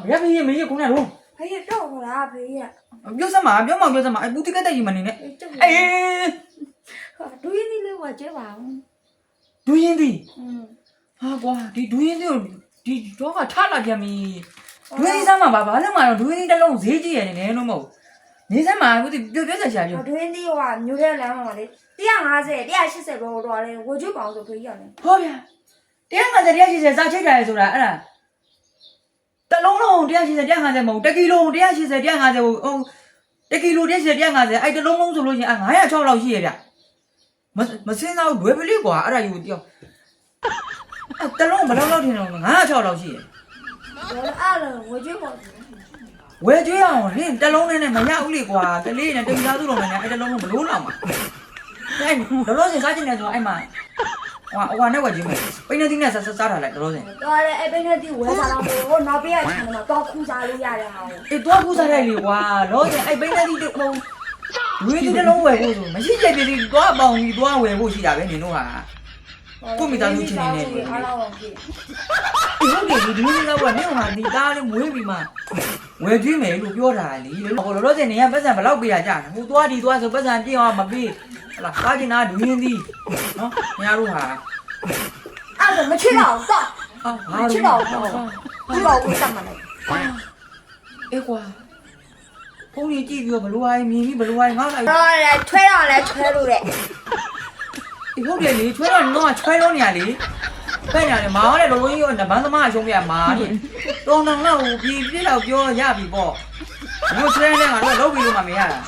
ဘယ်ဖေးမေးခုနတော့ဖေးတော့ဟလားဖေးရပြောစမ်းပါပြောစမ်းပါဘူးတိကတက်ကြီးမနေနဲ့အေးဒူးရင်းဒီလေးဝကျဲပါဦးဒူးရင်းဒီဟာကွာဒီဒူးရင်းဒီကိုဒီတော့ကထလာပြန်ပြီဒူးရင်းစမ်းပါဘာလို့မှတော့ဒူးရင်းတစ်လုံးဈေးကြီးရတယ်လို့မဟုတ်နေစမ်းပါဘူးပြောဆက်ရှာပြောဒူးရင်းဒီကမျိုးတဲ့လမ်းမှာလေ150 180ဘောတော့လေဝကျွတ်ပါအောင်ဆိုဖေးရတယ်ဟောဗျာ150 180စားချိတ်တယ်ဆိုတာအဲ့ဒါတလုံးလုံး180 150မဟုတ်1ကီလို180 150ဟို1ကီလို180 150အဲ့တလုံးလုံးဆိုလို့ရှိရင်906လောက်ရှိရဗျမစင်းတော့လွယ်ပလိကွာအဲ့ဒါယူတယောက်တလုံးဘယ်လောက်ထင်တော့906လောက်ရှိရအဲ့လိုဝကျွတ်ပါဝယ်ကြွေးအောင်နင်းတလုံးနဲ့မရဘူးလေကွာကလေးနဲ့တိမ်သားသူ့လုံးနဲ့အဲ့တလုံးလုံးဘလို့လောက်မှာအဲ့လောစင်စားချင်တယ်ဆိုအဲ့မှာဟိုနဲ့ဝယ်ကြည့်မယ်ပိနေသီးနဲ့စားထားလိုက်လောစင်တော်တယ်အဲ့ပိနေသီးဝယ်စားတော့ဟိုနောက်ပေးရချင်တယ်မှာတော့ခူးစားလို့ရတယ်ဟာအေးတော့ခူးစားလိုက်လေကွာလောစင်အဲ့ပိနေသီးဟိုဝေးသီးတလုံးဝယ်ဖို့ဆိုမရှိကြပြီဒီတော့အပေါင်းကြီးတော့ဝယ်ဖို့ရှိတာပဲနင်တို့ဟာကိုမိသားစုချင်းနေနေအားလုံးပြီဟုတ်တယ်ဒီနေ့ကတော့နင်ဟာဒီသားလေးမွေးပြီးမှဝယ်ကြည့်မယ်လို့ပြောတာလေဟိုလောစင်နေကပတ်စံဘလောက်ပေးရကြတယ်ဟိုသွားဒီသွားဆိုပတ်စံပြည့်အောင်မပေးဟလာကားကျင်တာဒူးရင်းသီးနော်ညာတို့ဟာအဲ့ဒါမချစ်တော့တော့မချစ်တော့ဘူးဒီတော့ကိုတတ်မှလည်းအေးကွာဖုန်းကြီးကြည့်ပြီးဘလို့ဟာမြင်ပြီးဘလို့ဟာငါ့လိုက်တော့လေထွဲတော့လေထွဲလို့တဲ့ဒီဟုတ်တယ်လေချွဲတော့တော့ချွဲလို့နေရလေဖက်ရတယ်မောင်လည်းလုံးလုံးကြီးကဗန်းသမားအရှုံးပြမှာတဲ့တော်တော်တော့ပြည့်တော့ပြောရပြီပေါ့ဘလို့ချွဲနေငါတော့လုပ်ပြီးလို့မှမရတာ